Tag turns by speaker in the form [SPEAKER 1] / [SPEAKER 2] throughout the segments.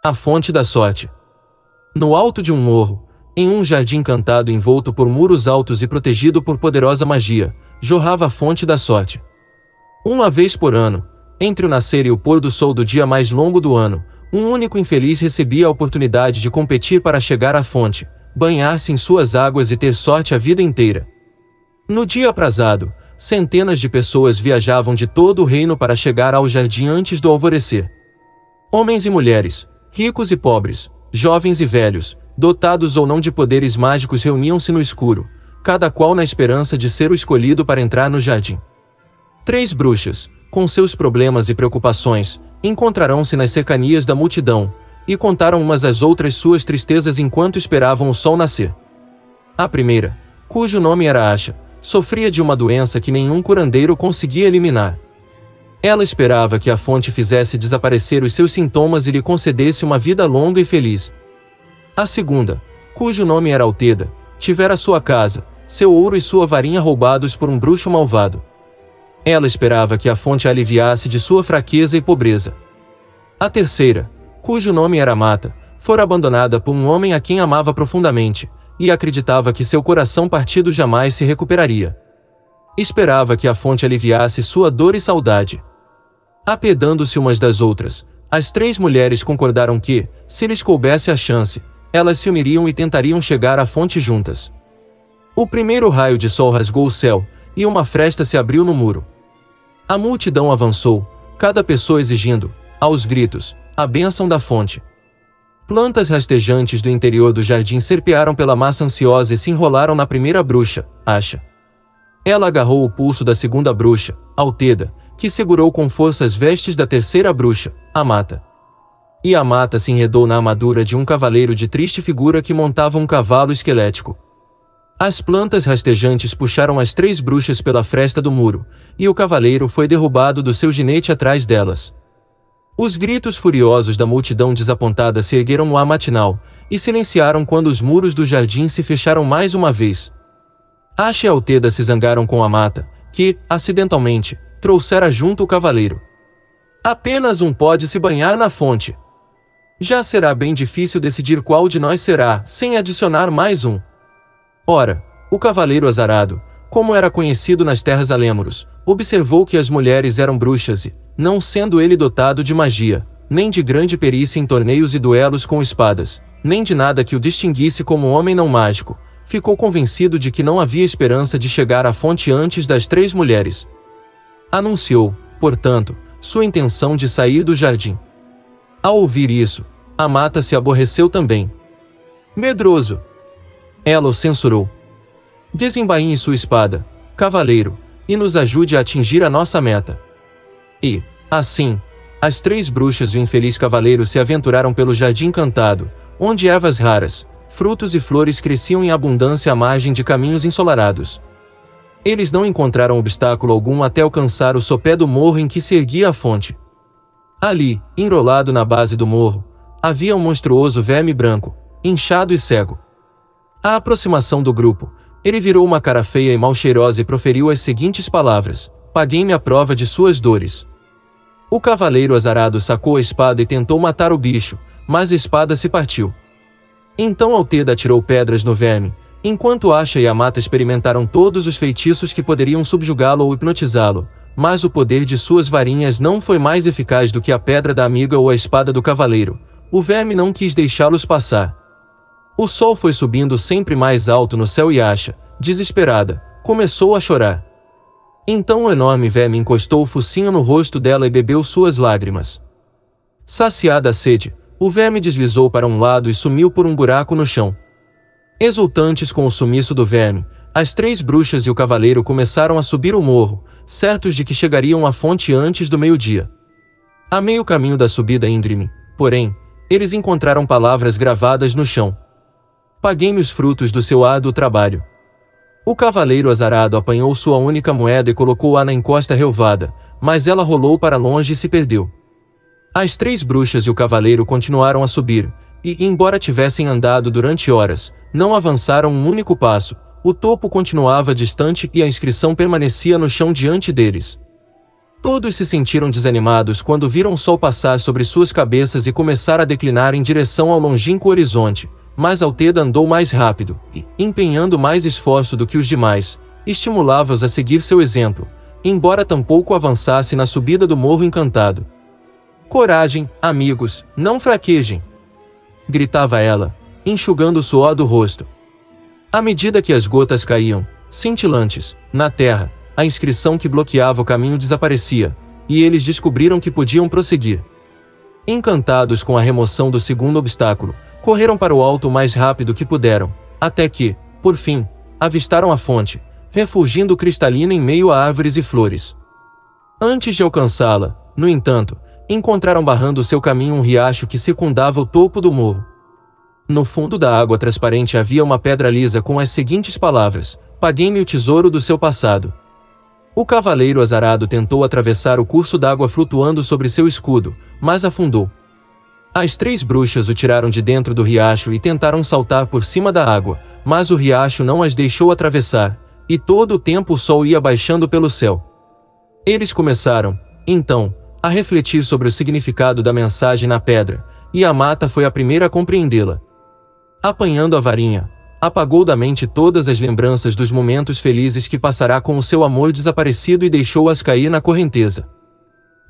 [SPEAKER 1] A fonte da sorte. No alto de um morro, em um jardim encantado envolto por muros altos e protegido por poderosa magia, jorrava a fonte da sorte. Uma vez por ano, entre o nascer e o pôr do sol do dia mais longo do ano, um único infeliz recebia a oportunidade de competir para chegar à fonte, banhar-se em suas águas e ter sorte a vida inteira. No dia aprazado, centenas de pessoas viajavam de todo o reino para chegar ao jardim antes do alvorecer. Homens e mulheres, ricos e pobres, jovens e velhos, dotados ou não de poderes mágicos reuniam-se no escuro, cada qual na esperança de ser o escolhido para entrar no jardim. 3 bruxas, com seus problemas e preocupações, encontraram-se nas cercanias da multidão, e contaram umas às outras suas tristezas enquanto esperavam o sol nascer. A primeira, cujo nome era Asha, sofria de uma doença que nenhum curandeiro conseguia eliminar. Ela esperava que a fonte fizesse desaparecer os seus sintomas e lhe concedesse uma vida longa e feliz. A segunda, cujo nome era Alteda, tivera sua casa, seu ouro e sua varinha roubados por um bruxo malvado. Ela esperava que a fonte a aliviasse de sua fraqueza e pobreza. A terceira, cujo nome era Mata, fora abandonada por um homem a quem amava profundamente, e acreditava que seu coração partido jamais se recuperaria. Esperava que a fonte aliviasse sua dor e saudade. Apiedando-se umas das outras, as 3 mulheres concordaram que, se lhes coubesse a chance, elas se uniriam e tentariam chegar à fonte juntas. O primeiro raio de sol rasgou o céu, e uma fresta se abriu no muro. A multidão avançou, cada pessoa exigindo, aos gritos, a bênção da fonte. Plantas rastejantes do interior do jardim serpearam pela massa ansiosa e se enrolaram na primeira bruxa, Asha. Ela agarrou o pulso da segunda bruxa, Alteda, que segurou com força as vestes da terceira bruxa, a Mata. E a Mata se enredou na armadura de um cavaleiro de triste figura que montava um cavalo esquelético. As plantas rastejantes puxaram as 3 bruxas pela fresta do muro, e o cavaleiro foi derrubado do seu ginete atrás delas. Os gritos furiosos da multidão desapontada se ergueram no ar matinal, e silenciaram quando os muros do jardim se fecharam mais uma vez. Asha e Alteda se zangaram com a Mata, que, acidentalmente, trouxera junto o cavaleiro. Apenas um pode se banhar na fonte. Já será bem difícil decidir qual de nós será, sem adicionar mais um. Ora, o cavaleiro azarado, como era conhecido nas terras alêmoros, observou que as mulheres eram bruxas e, não sendo ele dotado de magia, nem de grande perícia em torneios e duelos com espadas, nem de nada que o distinguisse como homem não mágico, ficou convencido de que não havia esperança de chegar à fonte antes das 3 mulheres. Anunciou, portanto, sua intenção de sair do jardim. Ao ouvir isso, a Mata se aborreceu também. Medroso! Ela o censurou. Desembainhe sua espada, cavaleiro, e nos ajude a atingir a nossa meta. E, assim, as 3 bruxas e o infeliz cavaleiro se aventuraram pelo jardim encantado, onde ervas raras, frutos e flores cresciam em abundância à margem de caminhos ensolarados. Eles não encontraram obstáculo algum até alcançar o sopé do morro em que se erguia a fonte. Ali, enrolado na base do morro, havia um monstruoso verme branco, inchado e cego. À aproximação do grupo, ele virou uma cara feia e mal cheirosa e proferiu as seguintes palavras: paguei-me a prova de suas dores. O cavaleiro azarado sacou a espada e tentou matar o bicho, mas a espada se partiu. Então Alteda atirou pedras no verme, enquanto Asha e a Mata experimentaram todos os feitiços que poderiam subjugá-lo ou hipnotizá-lo, mas o poder de suas varinhas não foi mais eficaz do que a pedra da amiga ou a espada do cavaleiro. O verme não quis deixá-los passar. O sol foi subindo sempre mais alto no céu e Asha, desesperada, começou a chorar. Então o enorme verme encostou o focinho no rosto dela e bebeu suas lágrimas. Saciada a sede, o verme deslizou para um lado e sumiu por um buraco no chão. Exultantes com o sumiço do verme, as 3 bruxas e o cavaleiro começaram a subir o morro, certos de que chegariam à fonte antes do meio-dia. A meio caminho da subida íngreme, porém, eles encontraram palavras gravadas no chão. Paguei-me os frutos do seu árduo trabalho. O cavaleiro azarado apanhou sua única moeda e colocou-a na encosta relvada, mas ela rolou para longe e se perdeu. As 3 bruxas e o cavaleiro continuaram a subir, e, embora tivessem andado durante horas, não avançaram um único passo. O topo continuava distante e a inscrição permanecia no chão diante deles. Todos se sentiram desanimados quando viram o sol passar sobre suas cabeças e começar a declinar em direção ao longínquo horizonte, mas Altheda andou mais rápido e, empenhando mais esforço do que os demais, estimulava-os a seguir seu exemplo, embora tampouco avançasse na subida do Morro Encantado. "Coragem, amigos, não fraquejem!" gritava ela, enxugando o suor do rosto. À medida que as gotas caíam, cintilantes, na terra, a inscrição que bloqueava o caminho desaparecia, e eles descobriram que podiam prosseguir. Encantados com a remoção do segundo obstáculo, correram para o alto o mais rápido que puderam, até que, por fim, avistaram a fonte, refulgindo cristalina em meio a árvores e flores. Antes de alcançá-la, no entanto, encontraram barrando seu caminho um riacho que circundava o topo do morro. No fundo da água transparente havia uma pedra lisa com as seguintes palavras: "Paguei-me o tesouro do seu passado." O cavaleiro azarado tentou atravessar o curso d'água flutuando sobre seu escudo, mas afundou. As 3 bruxas o tiraram de dentro do riacho e tentaram saltar por cima da água, mas o riacho não as deixou atravessar, e todo o tempo o sol ia baixando pelo céu. Eles começaram, então, a refletir sobre o significado da mensagem na pedra, e a Mata foi a primeira a compreendê-la. Apanhando a varinha, apagou da mente todas as lembranças dos momentos felizes que passará com o seu amor desaparecido e deixou-as cair na correnteza.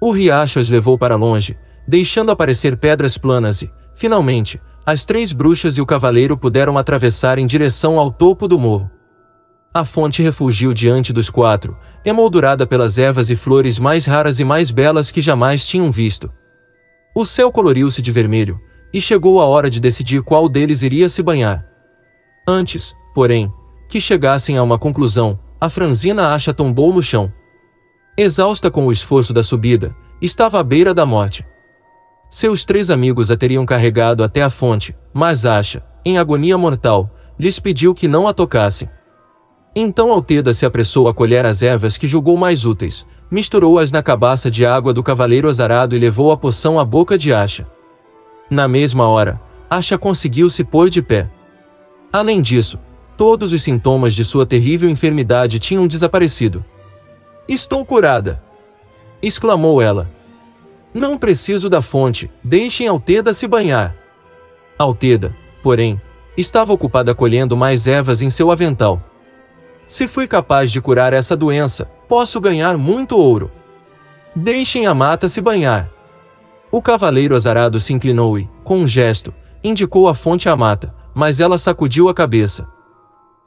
[SPEAKER 1] O riacho as levou para longe, deixando aparecer pedras planas e, finalmente, as 3 bruxas e o cavaleiro puderam atravessar em direção ao topo do morro. A fonte refulgiu diante dos 4, emoldurada pelas ervas e flores mais raras e mais belas que jamais tinham visto. O céu coloriu-se de vermelho, e chegou a hora de decidir qual deles iria se banhar. Antes, porém, que chegassem a uma conclusão, a franzina Asha tombou no chão. Exausta com o esforço da subida, estava à beira da morte. Seus 3 amigos a teriam carregado até a fonte, mas Asha, em agonia mortal, lhes pediu que não a tocassem. Então Altheda se apressou a colher as ervas que julgou mais úteis, misturou-as na cabaça de água do cavaleiro azarado e levou a poção à boca de Asha. Na mesma hora, Asha conseguiu se pôr de pé. Além disso, todos os sintomas de sua terrível enfermidade tinham desaparecido. "Estou curada!" exclamou ela. "Não preciso da fonte, deixem Altheda se banhar." Altheda, porém, estava ocupada colhendo mais ervas em seu avental. "Se fui capaz de curar essa doença, posso ganhar muito ouro. Deixem a Mata se banhar." O cavaleiro azarado se inclinou e, com um gesto, indicou a fonte à Mata, mas ela sacudiu a cabeça.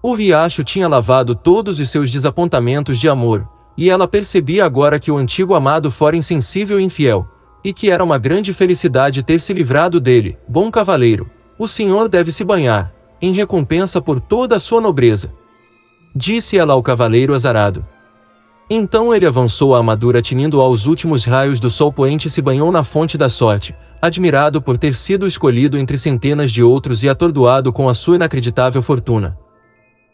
[SPEAKER 1] O riacho tinha lavado todos os seus desapontamentos de amor, e ela percebia agora que o antigo amado fora insensível e infiel, e que era uma grande felicidade ter se livrado dele. "Bom cavaleiro, o senhor deve se banhar, em recompensa por toda a sua nobreza," disse ela ao cavaleiro azarado. Então ele avançou a armadura tinindo aos últimos raios do sol poente e se banhou na fonte da sorte, admirado por ter sido escolhido entre centenas de outros e atordoado com a sua inacreditável fortuna.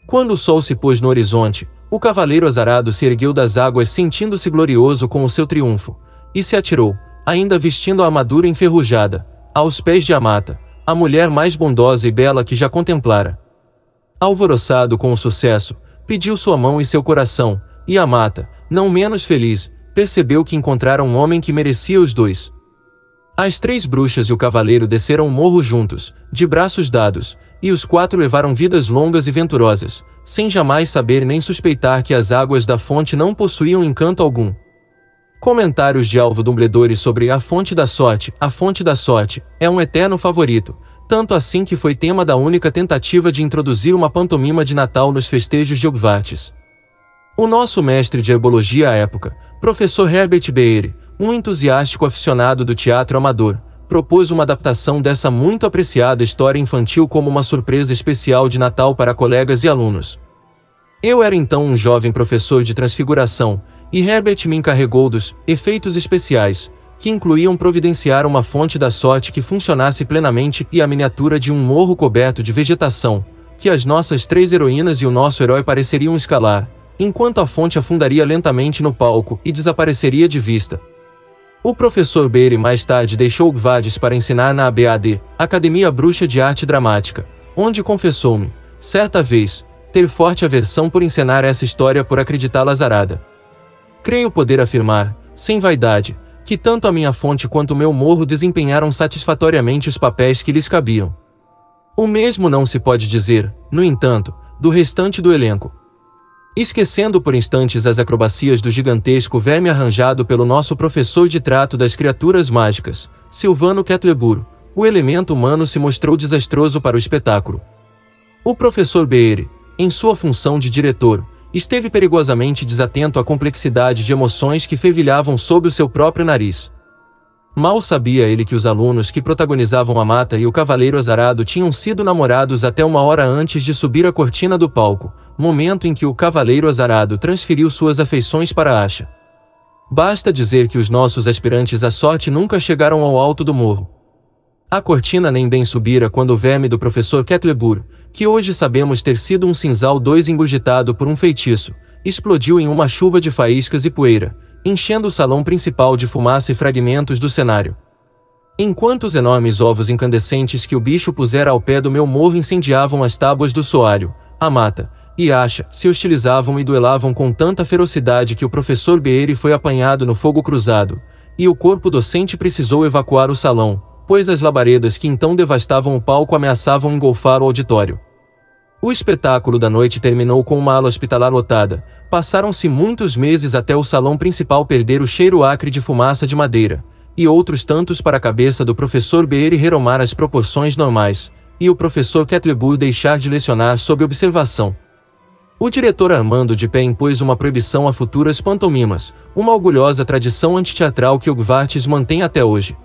[SPEAKER 1] Quando o sol se pôs no horizonte, o cavaleiro azarado se ergueu das águas sentindo-se glorioso com o seu triunfo, e se atirou, ainda vestindo a armadura enferrujada, aos pés de Amata, a mulher mais bondosa e bela que já contemplara. Alvoroçado com o sucesso, pediu sua mão e seu coração, e Amata, não menos feliz, percebeu que encontrara um homem que merecia os 2. As 3 bruxas e o cavaleiro desceram o morro juntos, de braços dados, e os 4 levaram vidas longas e venturosas, sem jamais saber nem suspeitar que as águas da fonte não possuíam encanto algum. Comentários de Alvo Dumbledore sobre A Fonte da Sorte. A Fonte da Sorte é um eterno favorito, tanto assim que foi tema da única tentativa de introduzir uma pantomima de Natal nos festejos de Hogwarts. O nosso mestre de herbologia à época, professor Herbert Beere, um entusiástico aficionado do teatro amador, propôs uma adaptação dessa muito apreciada história infantil como uma surpresa especial de Natal para colegas e alunos. Eu era então um jovem professor de transfiguração, e Herbert me encarregou dos efeitos especiais, que incluíam providenciar uma fonte da sorte que funcionasse plenamente e a miniatura de um morro coberto de vegetação, que as nossas 3 heroínas e o nosso herói pareceriam escalar, enquanto a fonte afundaria lentamente no palco e desapareceria de vista. O professor Beere mais tarde deixou Hogwarts para ensinar na ABAD, Academia Bruxa de Arte Dramática, onde confessou-me, certa vez, ter forte aversão por encenar essa história por acreditá-la azarada. Creio poder afirmar, sem vaidade, que tanto a minha fonte quanto o meu morro desempenharam satisfatoriamente os papéis que lhes cabiam. O mesmo não se pode dizer, no entanto, do restante do elenco. Esquecendo por instantes as acrobacias do gigantesco verme arranjado pelo nosso professor de trato das criaturas mágicas, Silvano Quetlebur, o elemento humano se mostrou desastroso para o espetáculo. O professor Beere, em sua função de diretor, esteve perigosamente desatento à complexidade de emoções que fervilhavam sob o seu próprio nariz. Mal sabia ele que os alunos que protagonizavam a Mata e o Cavaleiro Azarado tinham sido namorados até uma hora antes de subir a cortina do palco, momento em que o Cavaleiro Azarado transferiu suas afeições para Asha. Basta dizer que os nossos aspirantes à sorte nunca chegaram ao alto do morro. A cortina nem bem subira quando o verme do professor Quetlebur, que hoje sabemos ter sido um cinzal 2 engurgitado por um feitiço, explodiu em uma chuva de faíscas e poeira, enchendo o salão principal de fumaça e fragmentos do cenário. Enquanto os enormes ovos incandescentes que o bicho pusera ao pé do meu morro incendiavam as tábuas do soalho, a Mata e Asha se hostilizavam e duelavam com tanta ferocidade que o professor Beere foi apanhado no fogo cruzado, e o corpo docente precisou evacuar o salão, pois as labaredas que então devastavam o palco ameaçavam engolfar o auditório. O espetáculo da noite terminou com uma ala hospitalar lotada. Passaram-se muitos meses até o salão principal perder o cheiro acre de fumaça de madeira, e outros tantos para a cabeça do professor Beere retomar as proporções normais, e o professor Quetlebur deixar de lecionar sob observação. O diretor Armando de pé impôs uma proibição a futuras pantomimas, uma orgulhosa tradição antiteatral que Hogwarts mantém até hoje.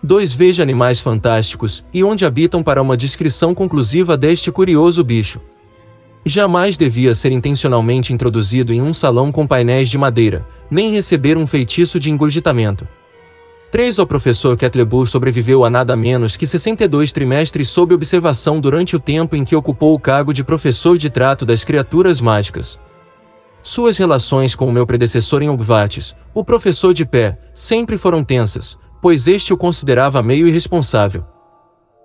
[SPEAKER 1] 2 Veja Animais Fantásticos, e onde habitam para uma descrição conclusiva deste curioso bicho. Jamais devia ser intencionalmente introduzido em um salão com painéis de madeira, nem receber um feitiço de engurgitamento. 3 O professor Quetlebur sobreviveu a nada menos que 62 trimestres sob observação durante o tempo em que ocupou o cargo de professor de trato das criaturas mágicas. Suas relações com o meu predecessor em Hogwarts, o professor de pé, sempre foram tensas, pois este o considerava meio irresponsável.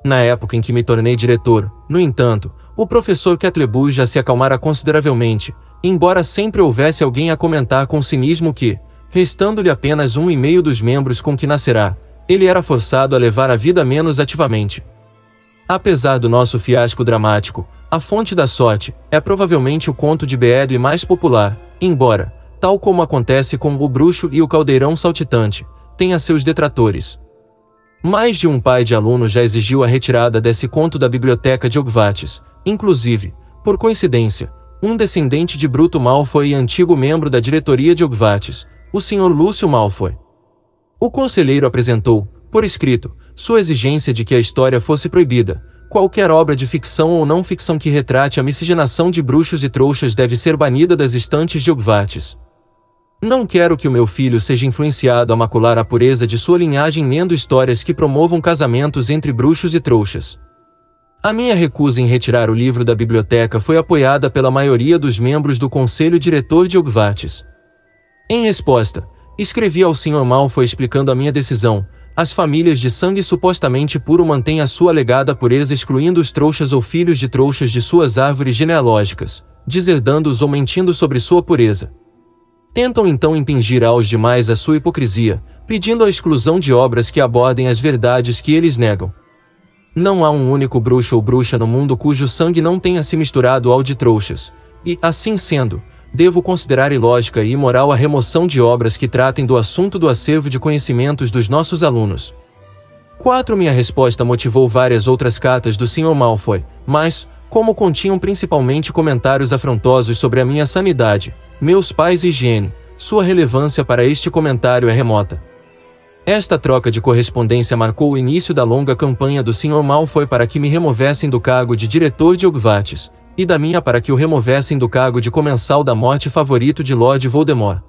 [SPEAKER 1] Na época em que me tornei diretor, no entanto, o professor Quetlebur já se acalmara consideravelmente, embora sempre houvesse alguém a comentar com cinismo que, restando-lhe apenas 1,5 dos membros com que nascerá, ele era forçado a levar a vida menos ativamente. Apesar do nosso fiasco dramático, A Fonte da Sorte é provavelmente o conto de Beedle mais popular, embora, tal como acontece com O Bruxo e o Caldeirão Saltitante, tenha seus detratores. Mais de um pai de aluno já exigiu a retirada desse conto da biblioteca de Hogwarts, inclusive, por coincidência, um descendente de Bruto Malfoy e antigo membro da diretoria de Hogwarts, o Sr. Lúcio Malfoy. O conselheiro apresentou, por escrito, sua exigência de que a história fosse proibida. Qualquer obra de ficção ou não ficção que retrate a miscigenação de bruxos e trouxas deve ser banida das estantes de Hogwarts. Não quero que o meu filho seja influenciado a macular a pureza de sua linhagem lendo histórias que promovam casamentos entre bruxos e trouxas. A minha recusa em retirar o livro da biblioteca foi apoiada pela maioria dos membros do conselho diretor de Hogwarts. Em resposta, escrevi ao Sr. Malfoy explicando a minha decisão. As famílias de sangue supostamente puro mantêm a sua alegada pureza excluindo os trouxas ou filhos de trouxas de suas árvores genealógicas, deserdando-os ou mentindo sobre sua pureza. Tentam então impingir aos demais a sua hipocrisia, pedindo a exclusão de obras que abordem as verdades que eles negam. Não há um único bruxo ou bruxa no mundo cujo sangue não tenha se misturado ao de trouxas, e, assim sendo, devo considerar ilógica e imoral a remoção de obras que tratem do assunto do acervo de conhecimentos dos nossos alunos. 4 Minha resposta motivou várias outras cartas do Sr. Malfoy, mas, como continham principalmente comentários afrontosos sobre a minha sanidade, meus pais e higiene, sua relevância para este comentário é remota. Esta troca de correspondência marcou o início da longa campanha do Sr. Malfoy para que me removessem do cargo de diretor de Hogwarts, e da minha para que o removessem do cargo de comensal da morte favorito de Lord Voldemort.